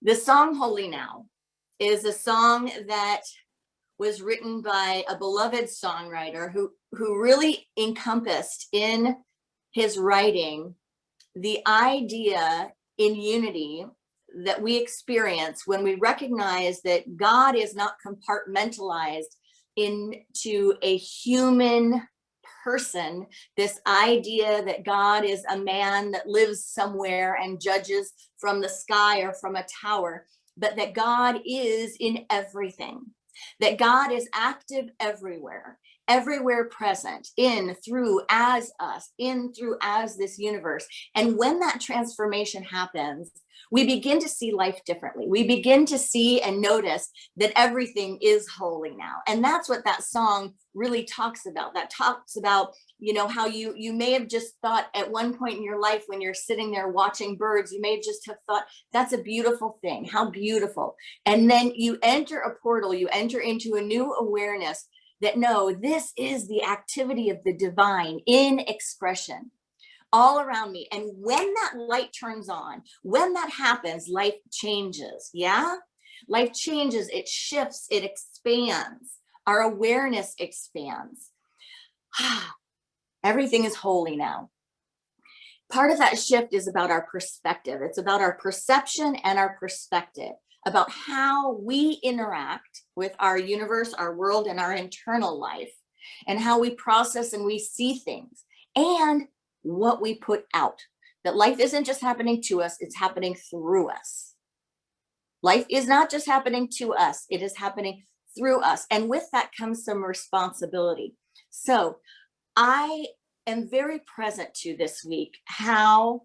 The song Holy Now is a song that was written by a beloved songwriter who really encompassed in his writing the idea in unity that we experience when we recognize that God is not compartmentalized into a human person, this idea that God is a man that lives somewhere and judges from the sky or from a tower, but that God is in everything, that God is active everywhere, everywhere present, in, through, as us, in, through, as this universe. And when that transformation happens, we begin to see life differently. We begin to see and notice that everything is holy now. And that's what that song really talks about. That talks about, how you may have just thought at one point in your life when you're sitting there watching birds, you may just have thought, that's a beautiful thing. How beautiful. And then you enter a portal, you enter into a new awareness that no, this is the activity of the divine in expression all around me. And when that light turns on, when that happens, life changes. Yeah, life changes, it shifts, it expands. Our awareness expands. Everything is holy now. Part of that shift is about our perspective. It's about our perception and our perspective, about how we interact with our universe, our world, and our internal life, and how we process and we see things, and what we put out. That life isn't just happening to us, it's happening through us. Life is not just happening to us, it is happening through us. And with that comes some responsibility. So I am very present to this week how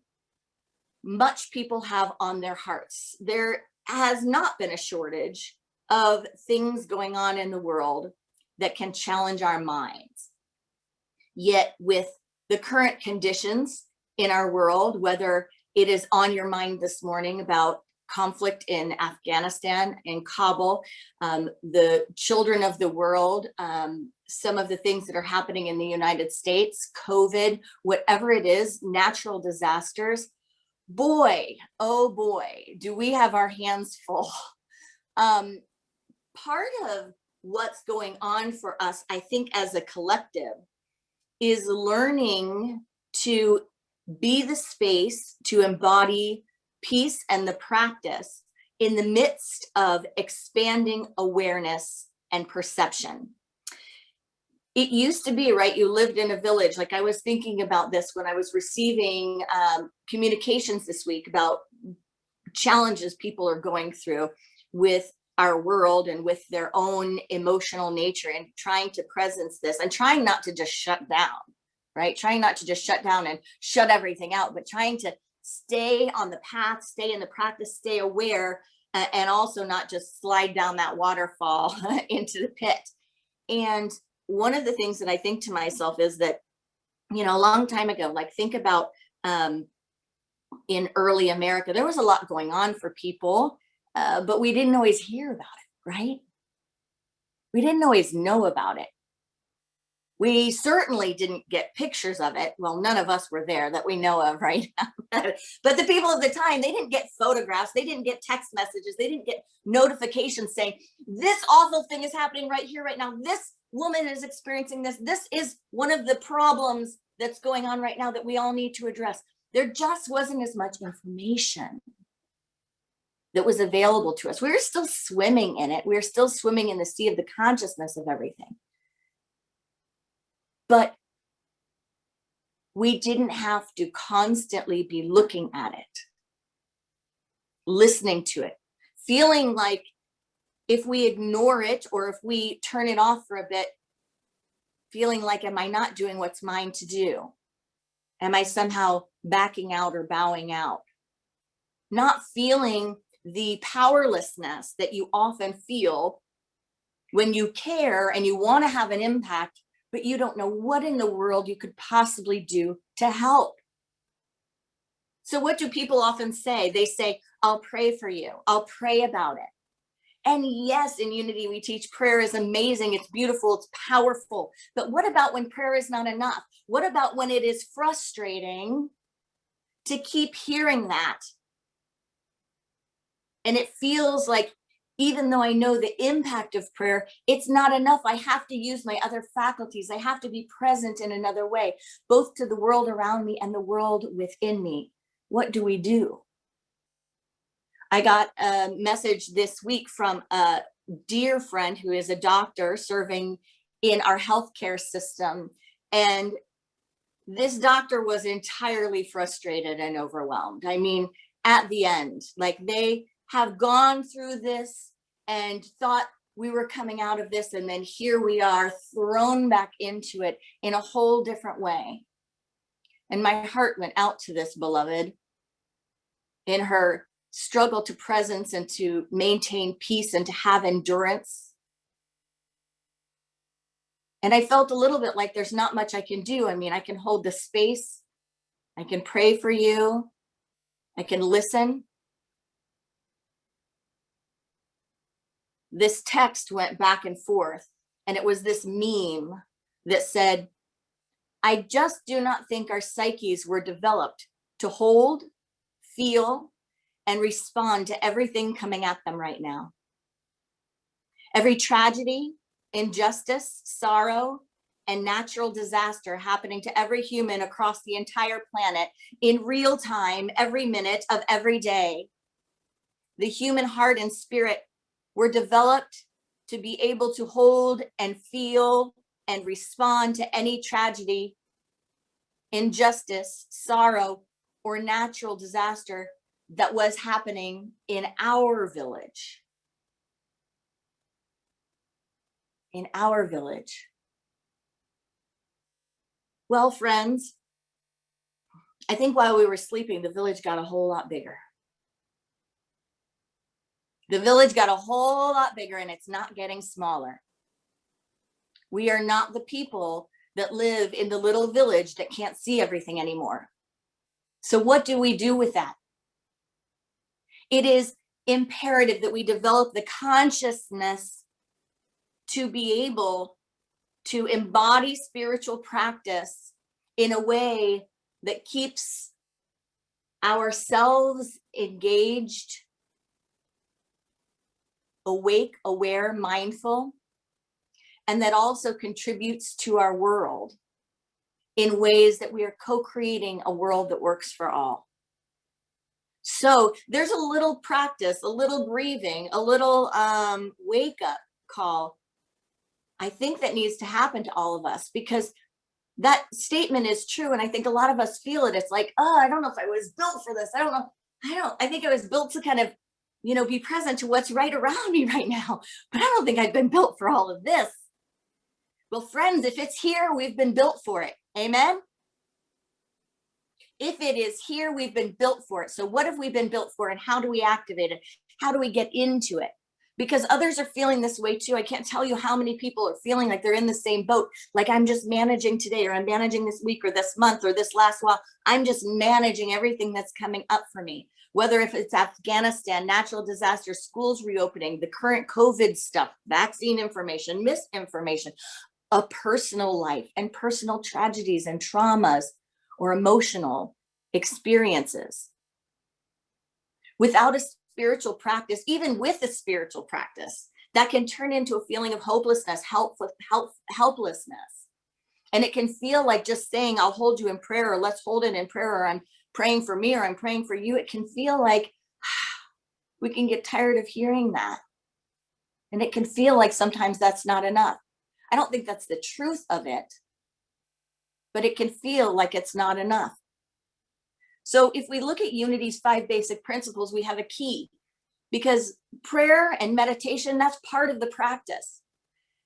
much people have on their hearts. There has not been a shortage of things going on in the world that can challenge our minds. Yet with the current conditions in our world, whether it is on your mind this morning about conflict in Afghanistan, in Kabul, the children of the world, some of the things that are happening in the United States, COVID, whatever it is, natural disasters, boy, oh boy, do we have our hands full. Part of what's going on for us, I think, as a collective, is learning to be the space to embody peace and the practice in the midst of expanding awareness and perception. It used to be, right, you lived in a village. Like, I was thinking about this when I was receiving communications this week about challenges people are going through with our world and with their own emotional nature, and trying to presence this and trying not to just shut down, right? Trying not to just shut down and shut everything out, but trying to stay on the path, stay in the practice, stay aware, and also not just slide down that waterfall into the pit. And one of the things that I think to myself is that, a long time ago, like, think about in early America, there was a lot going on for people, but we didn't always hear about it, right? We didn't always know about it. We certainly didn't get pictures of it. Well, none of us were there that we know of right now. But the people of the time, they didn't get photographs. They didn't get text messages. They didn't get notifications saying, this awful thing is happening right here, right now. This woman is experiencing this. This is one of the problems that's going on right now that we all need to address. There just wasn't as much information that was available to us. We were still swimming in it. We were still swimming in the sea of the consciousness of everything. But we didn't have to constantly be looking at it, listening to it, feeling like if we ignore it or if we turn it off for a bit, feeling like, am I not doing what's mine to do? Am I somehow backing out or bowing out? Not feeling the powerlessness that you often feel when you care and you want to have an impact, but you don't know what in the world you could possibly do to help. So what do people often say? They say, I'll pray for you. I'll pray about it. And yes, in Unity, we teach prayer is amazing. It's beautiful. It's powerful. But what about when prayer is not enough? What about when it is frustrating to keep hearing that? And it feels like, even though I know the impact of prayer, it's not enough. I have to use my other faculties. I have to be present in another way, both to the world around me and the world within me. What do we do? I got a message this week from a dear friend who is a doctor serving in our healthcare system. And this doctor was entirely frustrated and overwhelmed. I mean, at the end, like, they have gone through this and thought we were coming out of this, and then here we are thrown back into it in a whole different way. And my heart went out to this beloved in her struggle to presence and to maintain peace and to have endurance. And I felt a little bit like there's not much I can do. I mean, I can hold the space, I can pray for you, I can listen. This text went back and forth, and it was this meme that said, I just do not think our psyches were developed to hold, feel, and respond to everything coming at them right now. Every tragedy, injustice, sorrow, and natural disaster happening to every human across the entire planet in real time, every minute of every day. The human heart and spirit were developed to be able to hold and feel and respond to any tragedy, injustice, sorrow, or natural disaster that was happening in our village. In our village. Well, friends, I think while we were sleeping, the village got a whole lot bigger. The village got a whole lot bigger, and it's not getting smaller. We are not the people that live in the little village that can't see everything anymore. So what do we do with that? It is imperative that we develop the consciousness to be able to embody spiritual practice in a way that keeps ourselves engaged, awake, aware, mindful, and that also contributes to our world in ways that we are co-creating a world that works for all. So there's a little practice, a little breathing, a little wake up call, I think, that needs to happen to all of us, because that statement is true. And I think a lot of us feel it. It's like, oh, I don't know if I was built for this. I don't know. I think I was built to kind of, be present to what's right around me right now. But I don't think I've been built for all of this. Well, friends, if it's here, we've been built for it. Amen. If it is here, we've been built for it. So what have we been built for, and how do we activate it? How do we get into it? Because others are feeling this way too. I can't tell you how many people are feeling like they're in the same boat. Like, I'm just managing today, or I'm managing this week, or this month, or this last while. I'm just managing everything that's coming up for me. Whether if it's Afghanistan, natural disaster, schools reopening, the current COVID stuff, vaccine information, misinformation, a personal life and personal tragedies and traumas or emotional experiences. Without a spiritual practice, even with a spiritual practice, that can turn into a feeling of hopelessness, helplessness. And it can feel like just saying, I'll hold you in prayer, or let's hold it in prayer, or I'm praying for me, or I'm praying for you. It can feel like we can get tired of hearing that. And it can feel like sometimes that's not enough. I don't think that's the truth of it, but it can feel like it's not enough. So if we look at Unity's 5 basic principles, we have a key, because prayer and meditation, that's part of the practice.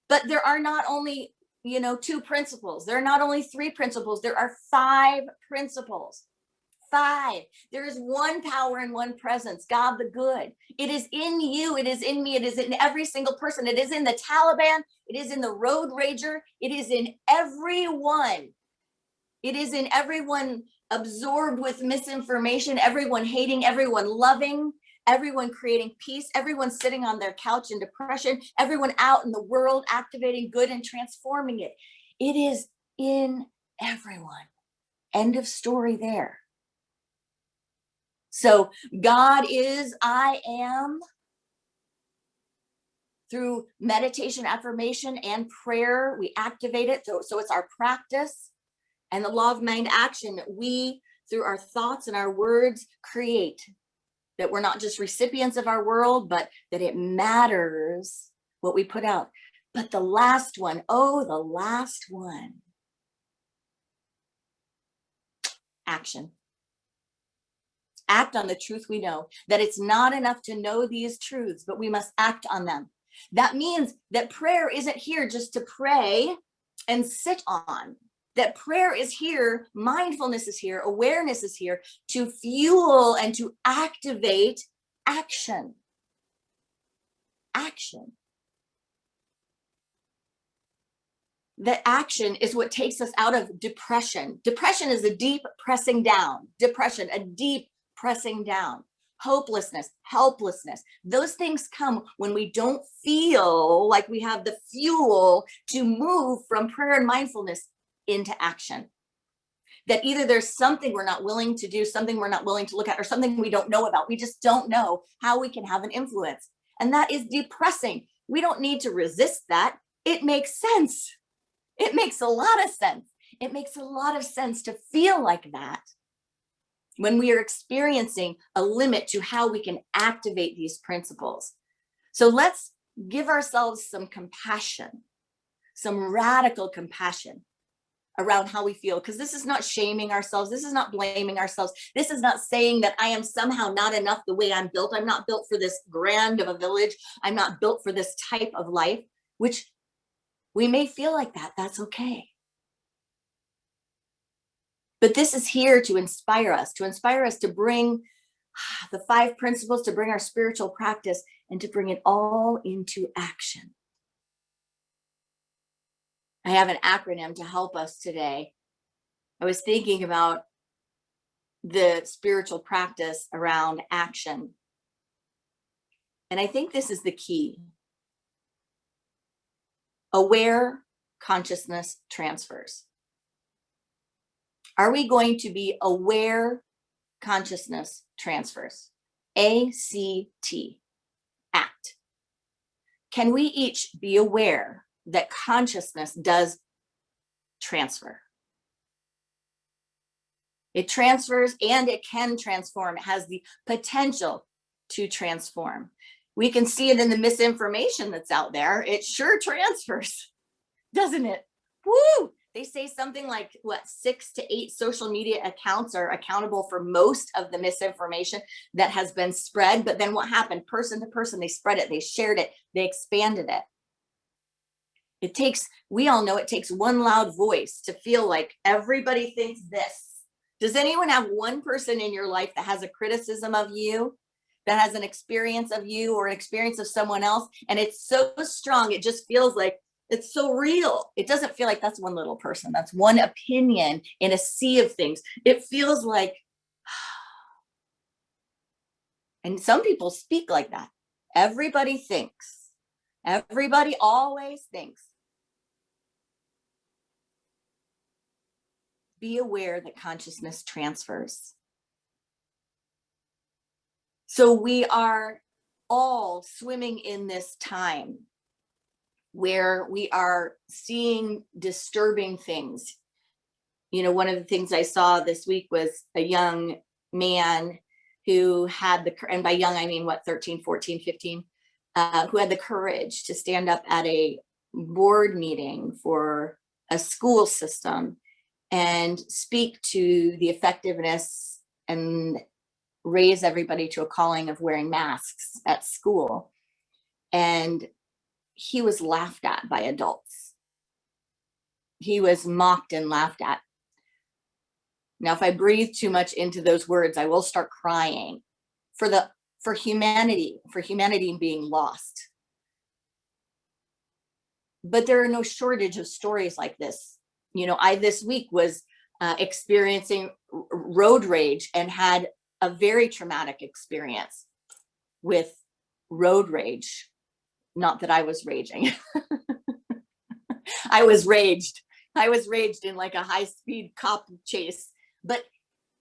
But there are not only, 2 principles. There are not only 3 principles. There are 5 principles. 5. There is one power and one presence, God the good. It is in you. It is in me. It is in every single person. It is in the Taliban. It is in the road rager. It is in everyone. It is in everyone absorbed with misinformation, everyone hating, everyone loving, everyone creating peace, everyone sitting on their couch in depression, everyone out in the world activating good and transforming it. It is in everyone. End of story there. So God is, I am, through meditation, affirmation, and prayer, we activate it. So it's our practice. And the law of mind action, we, through our thoughts and our words, create. That we're not just recipients of our world, but that it matters what we put out. But the last one, the last one, action. Act on the truth we know, that it's not enough to know these truths, but we must act on them. That means that prayer isn't here just to pray and sit on. That prayer is here, mindfulness is here, awareness is here to fuel and to activate action. Action. That action is what takes us out of depression. Depression is a deep pressing down. Depression, a deep pressing down. Hopelessness, helplessness. Those things come when we don't feel like we have the fuel to move from prayer and mindfulness into action. That either there's something we're not willing to do, something we're not willing to look at, or something we don't know about. We just don't know how we can have an influence. And that is depressing. We don't need to resist that. It makes sense. It makes a lot of sense. It makes a lot of sense to feel like that when we are experiencing a limit to how we can activate these principles. So let's give ourselves some compassion, some radical compassion around how we feel, because this is not shaming ourselves. This is not blaming ourselves. This is not saying that I am somehow not enough the way I'm built. I'm not built for this grand of a village. I'm not built for this type of life, which we may feel like that. That's okay. But this is here to inspire us to bring the 5 principles, to bring our spiritual practice, and to bring it all into action. I have an acronym to help us today. I was thinking about the spiritual practice around action. And I think this is the key. Aware consciousness transfers. Are we going to be aware consciousness transfers? ACT, act. Can we each be aware that consciousness does transfer? It transfers and it can transform. It has the potential to transform. We can see it in the misinformation that's out there. It sure transfers, doesn't it? Woo! They say something like, 6 to 8 social media accounts are accountable for most of the misinformation that has been spread. But then what happened? Person to person, they spread it, they shared it, they expanded it. We all know it takes one loud voice to feel like everybody thinks this. Does anyone have one person in your life that has a criticism of you, that has an experience of you or an experience of someone else? And it's so strong, it just feels like it's so real. It doesn't feel like that's one little person. That's one opinion in a sea of things. It feels like, and some people speak like that. Everybody thinks. Everybody always thinks. Be aware that consciousness transfers. So we are all swimming in this time where we are seeing disturbing things. One of the things I saw this week was a young man who had and by young, I mean, 13, 14, 15, who had the courage to stand up at a board meeting for a school system and speak to the effectiveness and raise everybody to a calling of wearing masks at school. And he was laughed at by adults. He was mocked and laughed at. Now, if I breathe too much into those words, I will start crying for humanity being lost. But there are no shortage of stories like this. I this week was experiencing road rage and had a very traumatic experience with road rage. Not that I was raging. I was raged in like a high-speed cop chase. But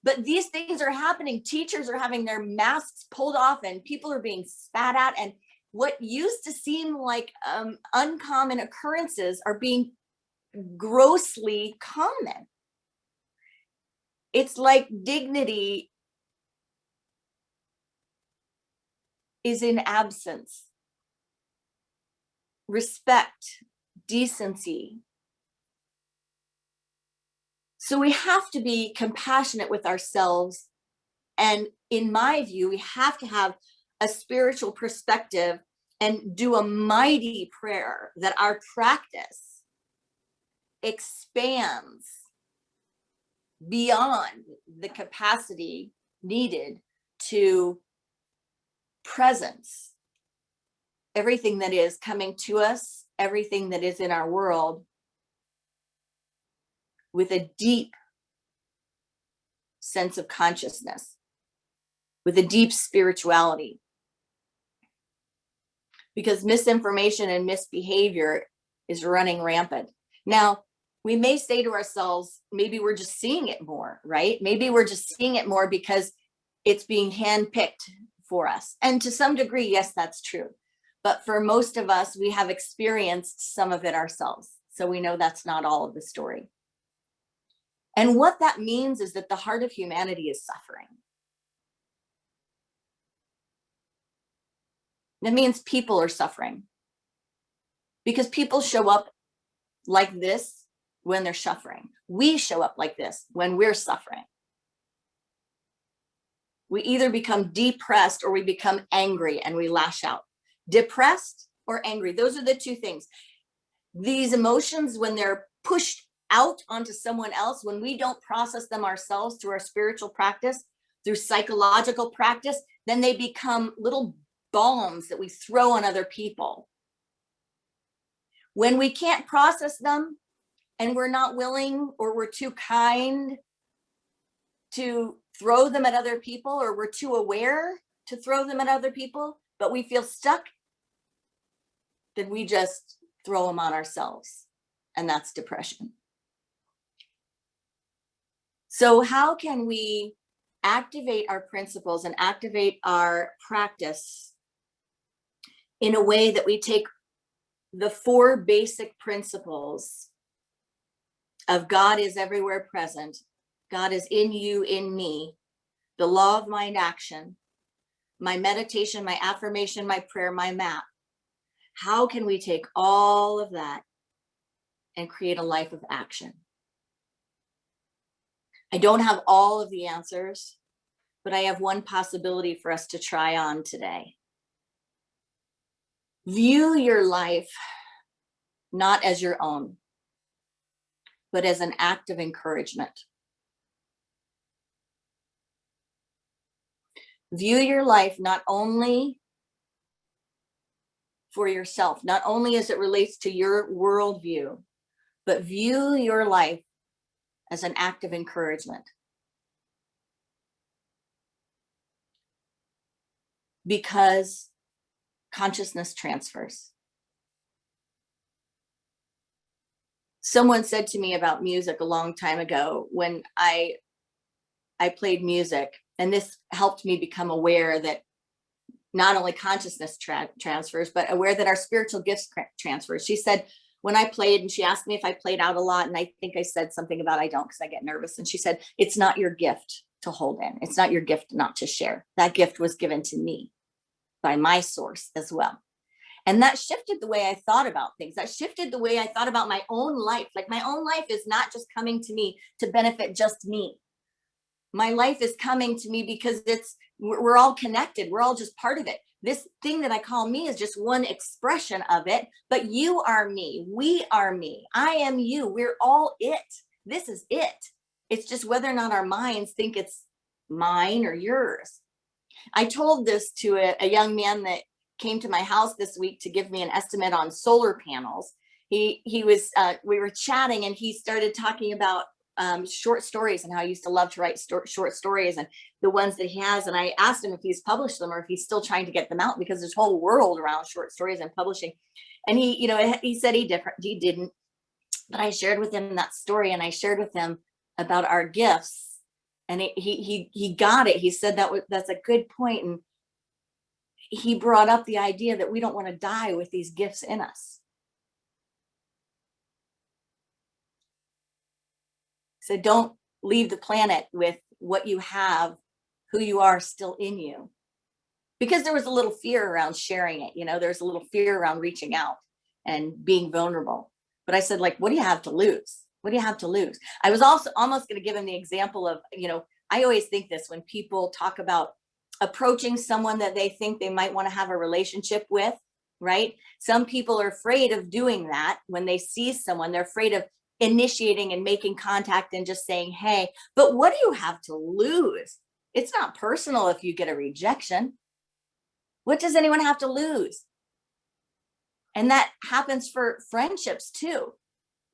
But these things are happening. Teachers are having their masks pulled off and people are being spat at. And what used to seem like uncommon occurrences are being grossly common. It's like dignity is in absence. Respect, decency. So we have to be compassionate with ourselves. And in my view, we have to have a spiritual perspective and do a mighty prayer that our practice expands beyond the capacity needed to presence everything that is coming to us, everything that is in our world, with a deep sense of consciousness, with a deep spirituality. Because misinformation and misbehavior is running rampant. Now, we may say to ourselves, maybe we're just seeing it more, right? Maybe we're just seeing it more because it's being handpicked for us. And to some degree, yes, that's true. But for most of us, we have experienced some of it ourselves. So we know that's not all of the story. And what that means is that the heart of humanity is suffering. That means people are suffering. Because people show up like this when they're suffering. We show up like this when we're suffering. We either become depressed or we become angry and we lash out. Depressed or angry, those are the two things. These emotions, when they're pushed out onto someone else, when we don't process them ourselves through our spiritual practice, through psychological practice, then they become little bombs that we throw on other people. When we can't process them and we're not willing or we're too kind to throw them at other people, or we're too aware to throw them at other people, but we feel stuck, then we just throw them on ourselves. And that's depression. So how can we activate our principles and activate our practice in a way that we take the 4 basic principles of God is everywhere present, God is in you, in me, the law of mind action, my meditation, my affirmation, my prayer, my map. How can we take all of that and create a life of action? I don't have all of the answers, but I have one possibility for us to try on today. View your life not as your own, but as an act of encouragement. View your life not only for yourself, not only as it relates to your worldview, but view your life as an act of encouragement. Because consciousness transfers. Someone said to me about music a long time ago when I played music, and this helped me become aware that not only consciousness transfers, but aware that our spiritual gifts transfers. She said, when I played, and she asked me if I played out a lot, and I think I said something about I don't because I get nervous. And she said, it's not your gift to hold in. It's not your gift not to share. That gift was given to me by my source as well. And that shifted the way I thought about things. That shifted the way I thought about my own life. Like my own life is not just coming to me to benefit just me. My life is coming to me because we're all connected. We're all just part of it. This thing that I call me is just one expression of it, but you are me. We are me. I am you. We're all it. This is it. It's just whether or not our minds think it's mine or yours. I told this to a young man that came to my house this week to give me an estimate on solar panels. We were chatting and he started talking about short stories and how he used to love to write short stories and the ones that he has. And I asked him if he's published them or if he's still trying to get them out, because there's a whole world around short stories and publishing. And he said he didn't, but I shared with him that story, and I shared with him about our gifts And he got it. He said that's a good point. And he brought up the idea that we don't want to die with these gifts in us. So don't leave the planet with what you have, who you are still in you. Because there was a little fear around sharing it, there's a little fear around reaching out and being vulnerable. But I said, like, what do you have to lose? What do you have to lose? I was also almost going to give him the example of, I always think this when people talk about approaching someone that they think they might want to have a relationship with, right? Some people are afraid of doing that when they see someone. They're afraid of initiating and making contact and just saying, hey, but what do you have to lose? It's not personal if you get a rejection. What does anyone have to lose? And that happens for friendships too.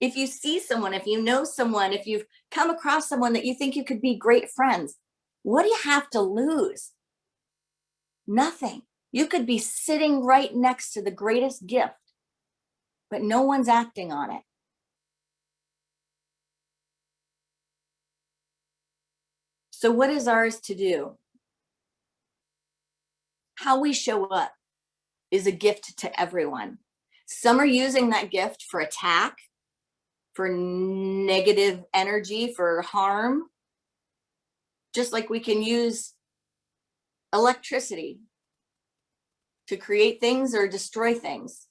If you see someone, if you know someone, if you've come across someone that you think you could be great friends, what do you have to lose? Nothing. You could be sitting right next to the greatest gift, but no one's acting on it. So what is ours to do? How we show up is a gift to everyone. Some are using that gift for attack, for negative energy, for harm. Just like we can use electricity to create things or destroy things.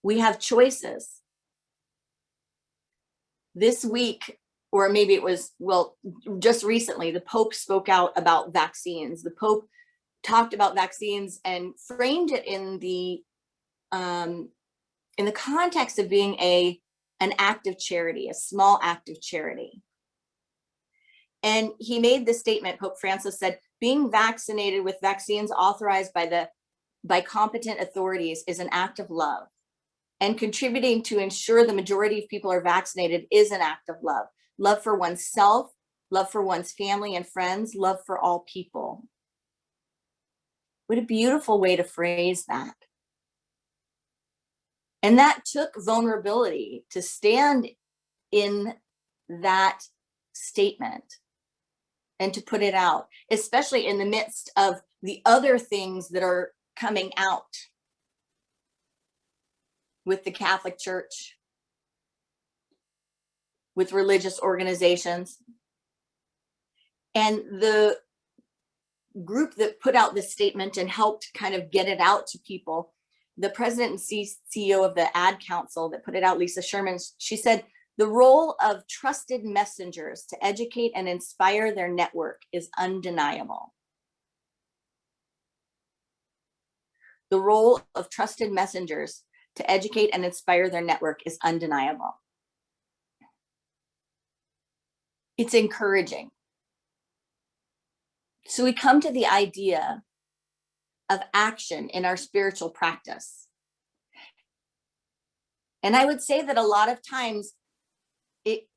We have choices. This week, or maybe it was, just recently, the Pope spoke out about vaccines. The Pope talked about vaccines and framed it in the context of being an act of charity, a small act of charity. And he made this statement. Pope Francis said, being vaccinated with vaccines authorized by competent authorities is an act of love. And contributing to ensure the majority of people are vaccinated is an act of love. Love for oneself, love for one's family and friends, love for all people. What a beautiful way to phrase that. And that took vulnerability to stand in that statement and to put it out, especially in the midst of the other things that are coming out with the Catholic Church, with religious organizations. And the group that put out this statement and helped kind of get it out to people, the president and CEO of the Ad Council that put it out, Lisa Sherman, she said, the role of trusted messengers to educate and inspire their network is undeniable. The role of trusted messengers to educate and inspire their network is undeniable. It's encouraging. So we come to the idea of action in our spiritual practice. And I would say that a lot of times it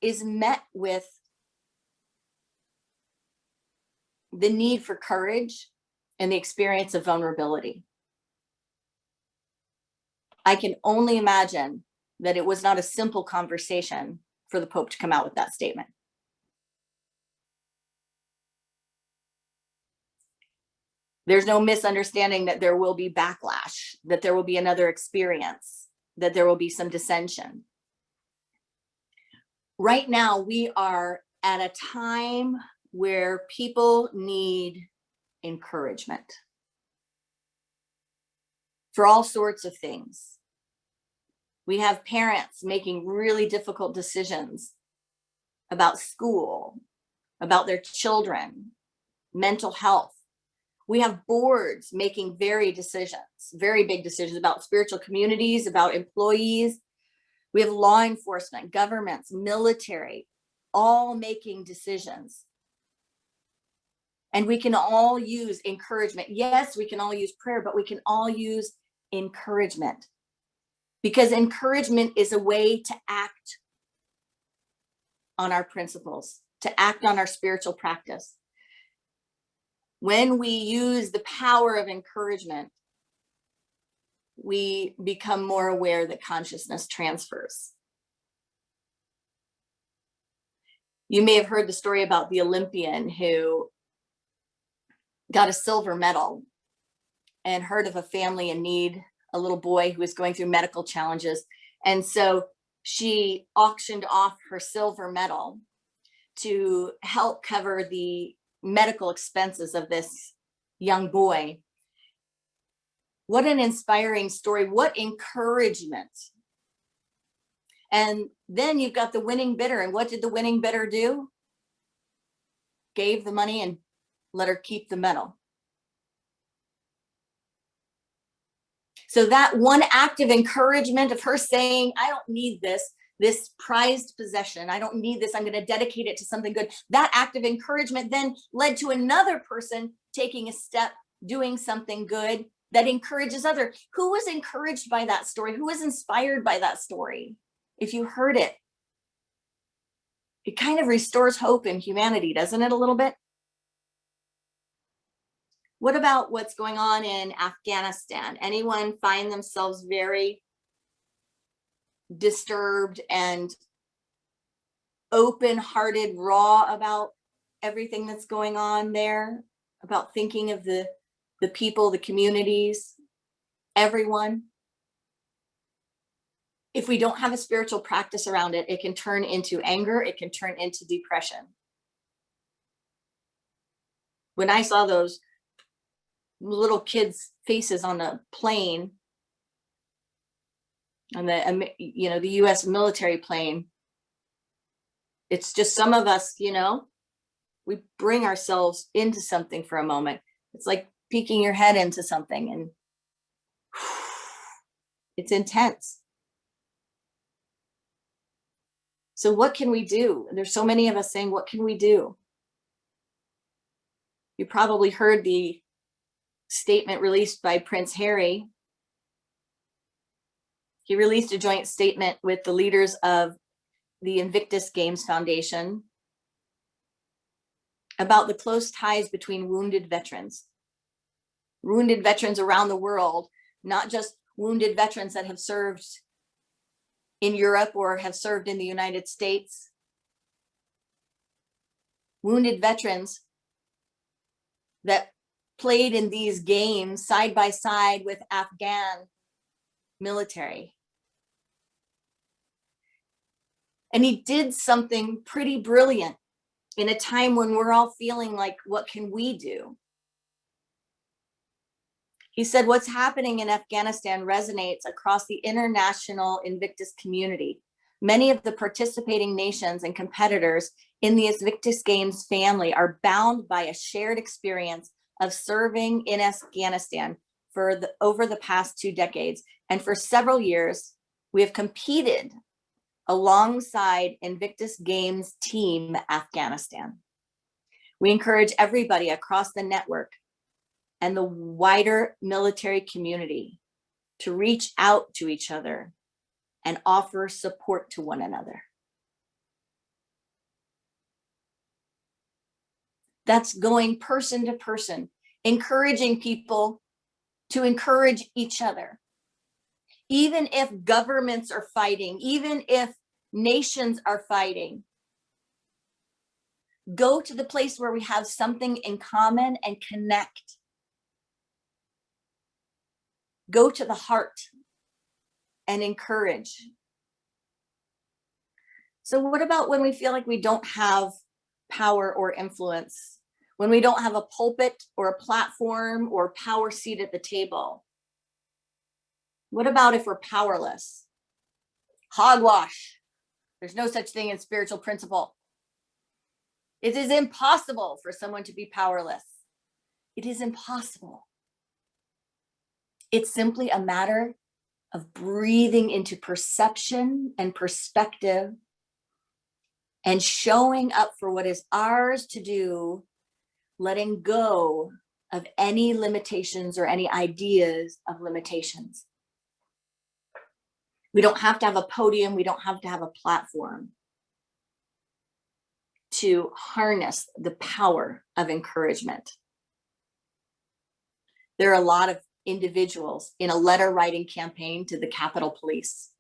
is met with the need for courage and the experience of vulnerability. I can only imagine that it was not a simple conversation for the Pope to come out with that statement. There's no misunderstanding that there will be backlash, that there will be another experience, that there will be some dissension. Right now, we are at a time where people need encouragement for all sorts of things. We have parents making really difficult decisions about school, about their children, mental health. We have boards making very big decisions about spiritual communities, about employees. We have law enforcement, governments, military, all making decisions. And we can all use encouragement. Yes, we can all use prayer, but we can all use encouragement. Because encouragement is a way to act on our principles, to act on our spiritual practice. When we use the power of encouragement, we become more aware that consciousness transfers. You may have heard the story about the Olympian who got a silver medal and heard of a family in need, a little boy who was going through medical challenges. And so she auctioned off her silver medal to help cover the medical expenses of this young boy. What an inspiring story. What encouragement. And then you've got the winning bidder. And what did the winning bidder do? Gave the money and let her keep the medal. So that one act of encouragement of her saying, I don't need this prized possession. I don't need this. I'm going to dedicate it to something good. That act of encouragement then led to another person taking a step, doing something good that encourages others. Who was encouraged by that story? Who was inspired by that story? If you heard it, it kind of restores hope in humanity, doesn't it, a little bit? What about what's going on in Afghanistan? Anyone find themselves very disturbed and open-hearted, raw about everything that's going on there? About thinking of the people, the communities, everyone? If we don't have a spiritual practice around it, it can turn into anger, it can turn into depression. When I saw those little kids' faces on a plane, on the US military plane, it's just some of us, we bring ourselves into something for a moment. It's like peeking your head into something, and it's intense. So what can we do? There's so many of us saying, what can we do? You probably heard the statement released by Prince Harry. He released a joint statement with the leaders of the Invictus Games Foundation about the close ties between wounded veterans around the world, not just wounded veterans that have served in Europe or have served in the United States. Wounded veterans that played in these games side by side with Afghan military. And he did something pretty brilliant in a time when we're all feeling like, what can we do? He said, what's happening in Afghanistan resonates across the international Invictus community. Many of the participating nations and competitors in the Invictus Games family are bound by a shared experience of serving in Afghanistan over the past 2 decades. And for several years, we have competed alongside Invictus Games Team Afghanistan. We encourage everybody across the network and the wider military community to reach out to each other and offer support to one another. That's going person to person, encouraging people to encourage each other. Even if governments are fighting, even if nations are fighting, go to the place where we have something in common and connect. Go to the heart and encourage. So what about when we feel like we don't have power or influence? When we don't have a pulpit or a platform or power seat at the table? What about if we're powerless? Hogwash. There's no such thing as spiritual principle. It is impossible for someone to be powerless. It is impossible. It's simply a matter of breathing into perception and perspective and showing up for what is ours to do, letting go of any limitations or any ideas of limitations. We don't have to have a podium. We don't have to have a platform to harness the power of encouragement. There are a lot of individuals in a letter writing campaign to the Capitol Police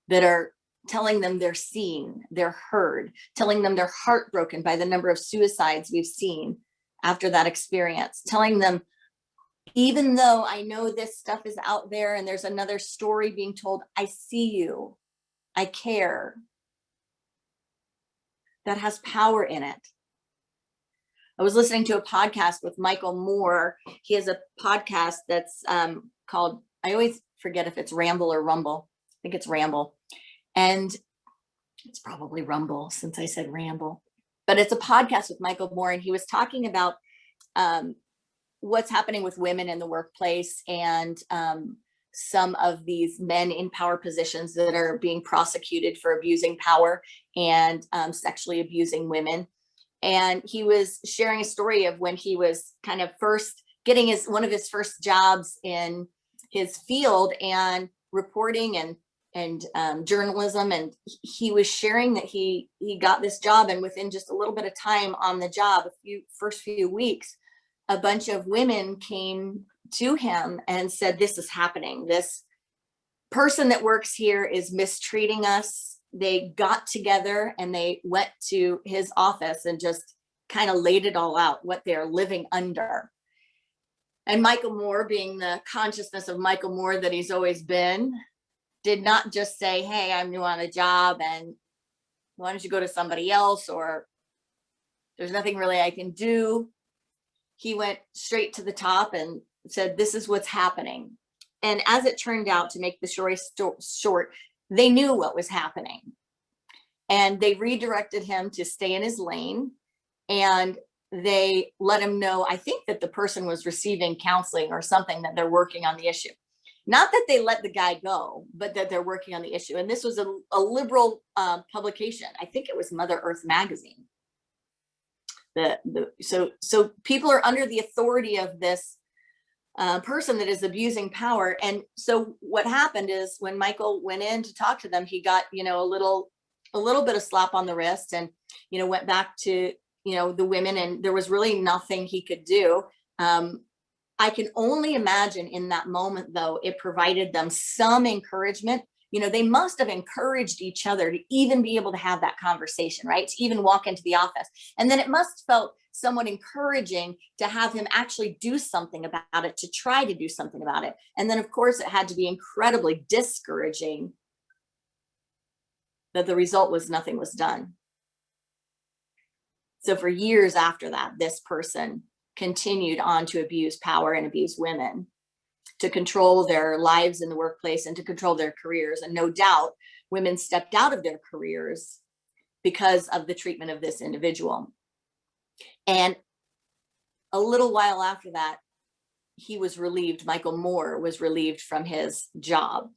that are telling them they're seen, they're heard, telling them they're heartbroken by the number of suicides we've seen after that experience, telling them, even though I know this stuff is out there and there's another story being told, I see you, I care. That has power in it. I was listening to a podcast with Michael Moore. He has a podcast that's called, I always forget if it's Ramble or Rumble. I think it's Ramble. And it's probably Rumble since I said Ramble. But it's a podcast with Michael Moore. And he was talking about what's happening with women in the workplace and some of these men in power positions that are being prosecuted for abusing power and sexually abusing women. And he was sharing a story of when he was kind of first getting one of his first jobs in his field and reporting and journalism. And he was sharing that he got this job, and within just a little bit of time on the job, first few weeks, a bunch of women came to him and said, this is happening. This person that works here is mistreating us. They got together and they went to his office and just kind of laid it all out, what they're living under. And Michael Moore, being the consciousness of Michael Moore that he's always been, did not just say, hey, I'm new on the job and why don't you go to somebody else, or there's nothing really I can do. He went straight to the top and said, this is what's happening. And as it turned out, to make the story short, they knew what was happening. And they redirected him to stay in his lane. And they let him know, I think, that the person was receiving counseling or something, that they're working on the issue. Not that they let the guy go, but that they're working on the issue. And this was a liberal publication. I think it was Mother Earth magazine. So people are under the authority of this person that is abusing power. And so what happened is, when Michael went in to talk to them, he got, a little bit of slap on the wrist, and, went back to, the women, and there was really nothing he could do. I can only imagine in that moment, though, it provided them some encouragement. They must have encouraged each other to even be able to have that conversation, right? To even walk into the office. And then it must have felt somewhat encouraging to have him actually do something about it, to try to do something about it. And then, of course, it had to be incredibly discouraging that the result was nothing was done. So for years after that, this person continued on to abuse power and abuse women, to control their lives in the workplace and to control their careers. And no doubt, women stepped out of their careers because of the treatment of this individual. And a little while after that, he was relieved, Michael Moore was relieved from his job,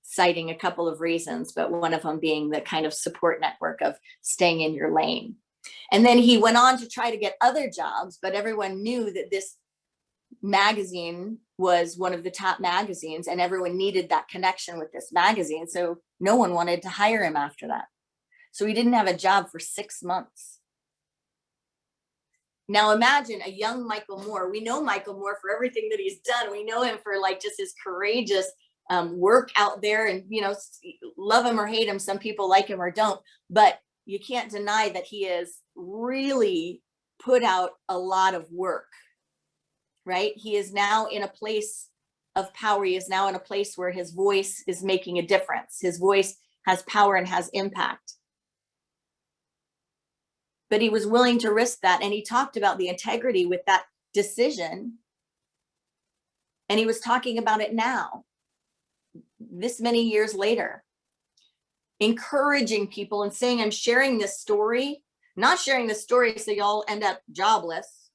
citing a couple of reasons, but one of them being the kind of support network of staying in your lane. And then he went on to try to get other jobs, but everyone knew that this magazine was one of the top magazines, and everyone needed that connection with this magazine. So no one wanted to hire him after that. So he didn't have a job for 6 months. Now imagine a young Michael Moore. We know Michael Moore for everything that he's done. We know him for just his courageous work out there, and love him or hate him. Some people like him or don't, but you can't deny that he has really put out a lot of work, right? He is now in a place of power. He is now in a place where his voice is making a difference. His voice has power and has impact. But he was willing to risk that. And he talked about the integrity with that decision. And he was talking about it now, this many years later, encouraging people and saying, I'm sharing this story, not sharing this story so y'all end up jobless,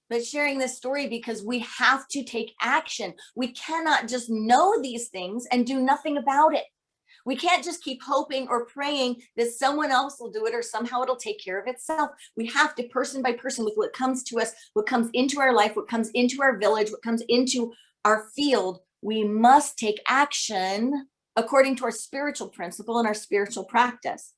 but sharing this story because we have to take action. We cannot just know these things and do nothing about it. We can't just keep hoping or praying that someone else will do it or somehow it'll take care of itself. We have to, person by person, with what comes to us, what comes into our life, what comes into our village, what comes into our field, we must take action according to our spiritual principle and our spiritual practice.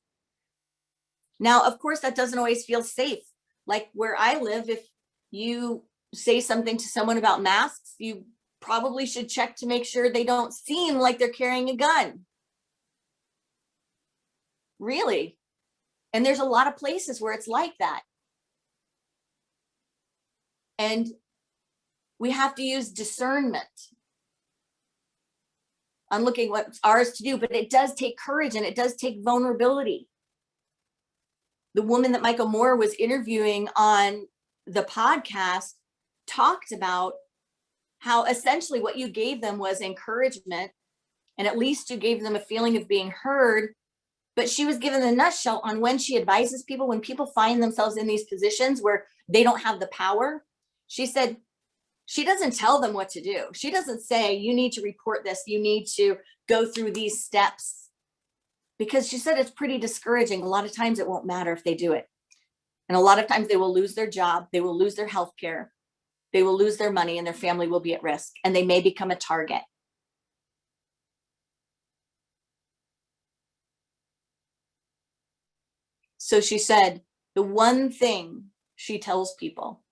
Now, of course, that doesn't always feel safe. Like where I live, if you say something to someone about masks, you probably should check to make sure they don't seem like they're carrying a gun. Really. And there's a lot of places where it's like that. And we have to use discernment on looking what's ours to do, but it does take courage and it does take vulnerability. The woman that Michael Moore was interviewing on the podcast talked about how essentially what you gave them was encouragement, and at least you gave them a feeling of being heard. But she was given the nutshell on when she advises people, when people find themselves in these positions where they don't have the power. She said she doesn't tell them what to do. She doesn't say, you need to report this, you need to go through these steps, because she said it's pretty discouraging. A lot of times it won't matter if they do it. And a lot of times they will lose their job, they will lose their health care, they will lose their money, and their family will be at risk, and they may become a target. So she said the one thing she tells people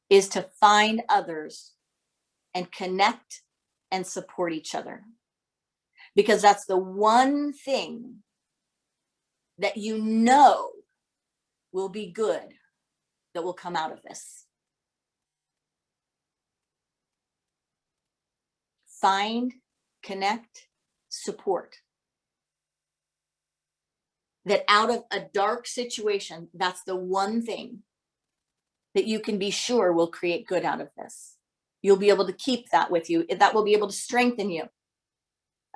is to find others and connect and support each other, because that's the one thing that you know will be good that will come out of this. Find, connect, support. That out of a dark situation, that's the one thing that you can be sure will create good out of this. You'll be able to keep that with you. That will be able to strengthen you.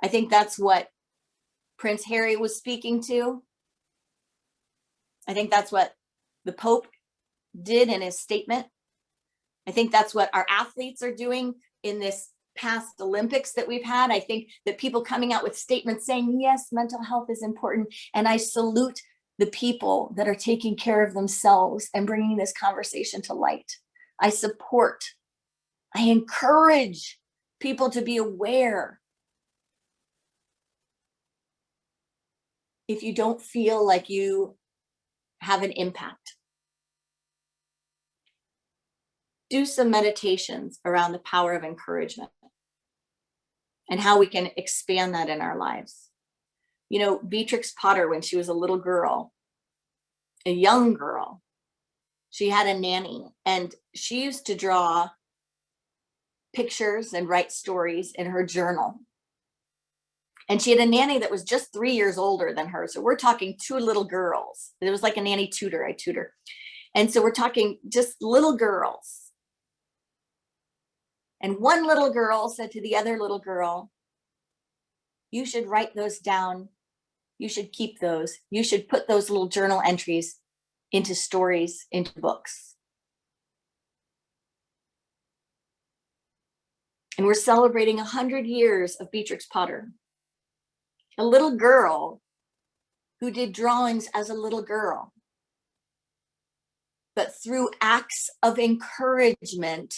I think that's what Prince Harry was speaking to. I think that's what the Pope did in his statement. I think that's what our athletes are doing in this past Olympics that we've had. I think that people coming out with statements saying, yes, mental health is important. And I salute the people that are taking care of themselves and bringing this conversation to light. I support, I encourage people to be aware. If you don't feel like you have an impact, do some meditations around the power of encouragement and how we can expand that in our lives. You know, Beatrix Potter, when she was a little girl, a young girl, she had a nanny, and she used to draw pictures and write stories in her journal. And she had a nanny that was just 3 years older than her. So we're talking two little girls. It was like a nanny tutor, I tutor. And so we're talking just little girls. And one little girl said to the other little girl, you should write those down. You should keep those. You should put those little journal entries into stories, into books. And we're celebrating 100 years of Beatrix Potter, a little girl who did drawings as a little girl, but through acts of encouragement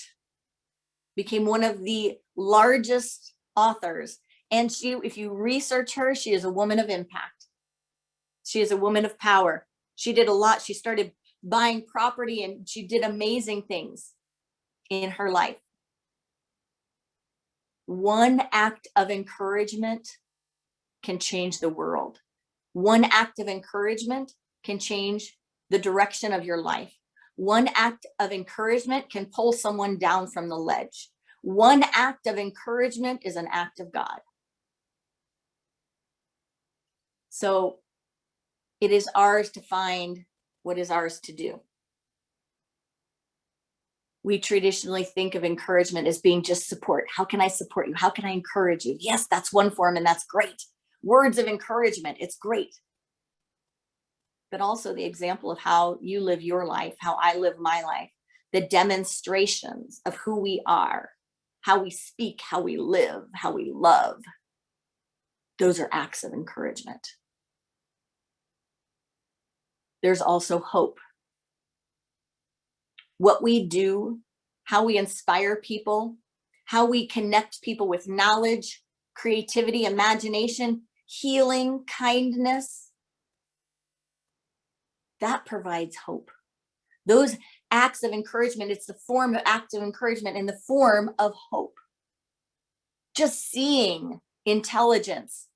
became one of the largest authors. And she, if you research her, she is a woman of impact. She is a woman of power. She did a lot. She started buying property and she did amazing things in her life. One act of encouragement can change the world. One act of encouragement can change the direction of your life. One act of encouragement can pull someone down from the ledge. One act of encouragement is an act of God. So it is ours to find what is ours to do. We traditionally think of encouragement as being just support. How can I support you? How can I encourage you? Yes, that's one form, and that's great. Words of encouragement, it's great. But also the example of how you live your life, how I live my life, the demonstrations of who we are, how we speak, how we live, how we love. Those are acts of encouragement. There's also hope. What we do, how we inspire people, how we connect people with knowledge, creativity, imagination, healing, kindness, that provides hope. Those acts of encouragement, it's the form of acts of encouragement in the form of hope. Just seeing intelligence,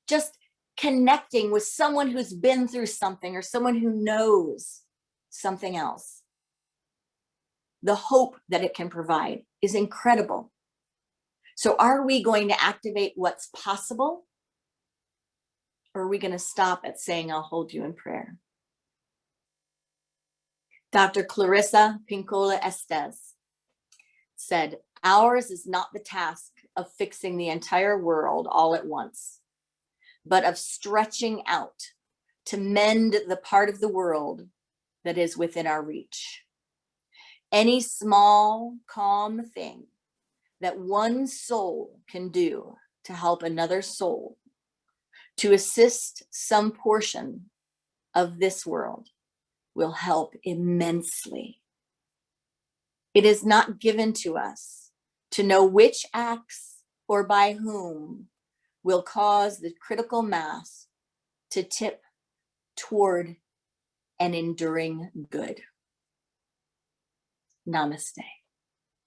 just connecting with someone who's been through something or someone who knows something else. The hope that it can provide is incredible. So are we going to activate what's possible? Or are we going to stop at saying, I'll hold you in prayer? Dr. Clarissa Pinkola Estes said, ours is not the task of fixing the entire world all at once, but of stretching out to mend the part of the world that is within our reach. Any small, calm thing that one soul can do to help another soul, to assist some portion of this world, will help immensely. It is not given to us to know which acts or by whom will cause the critical mass to tip toward an enduring good. Namaste.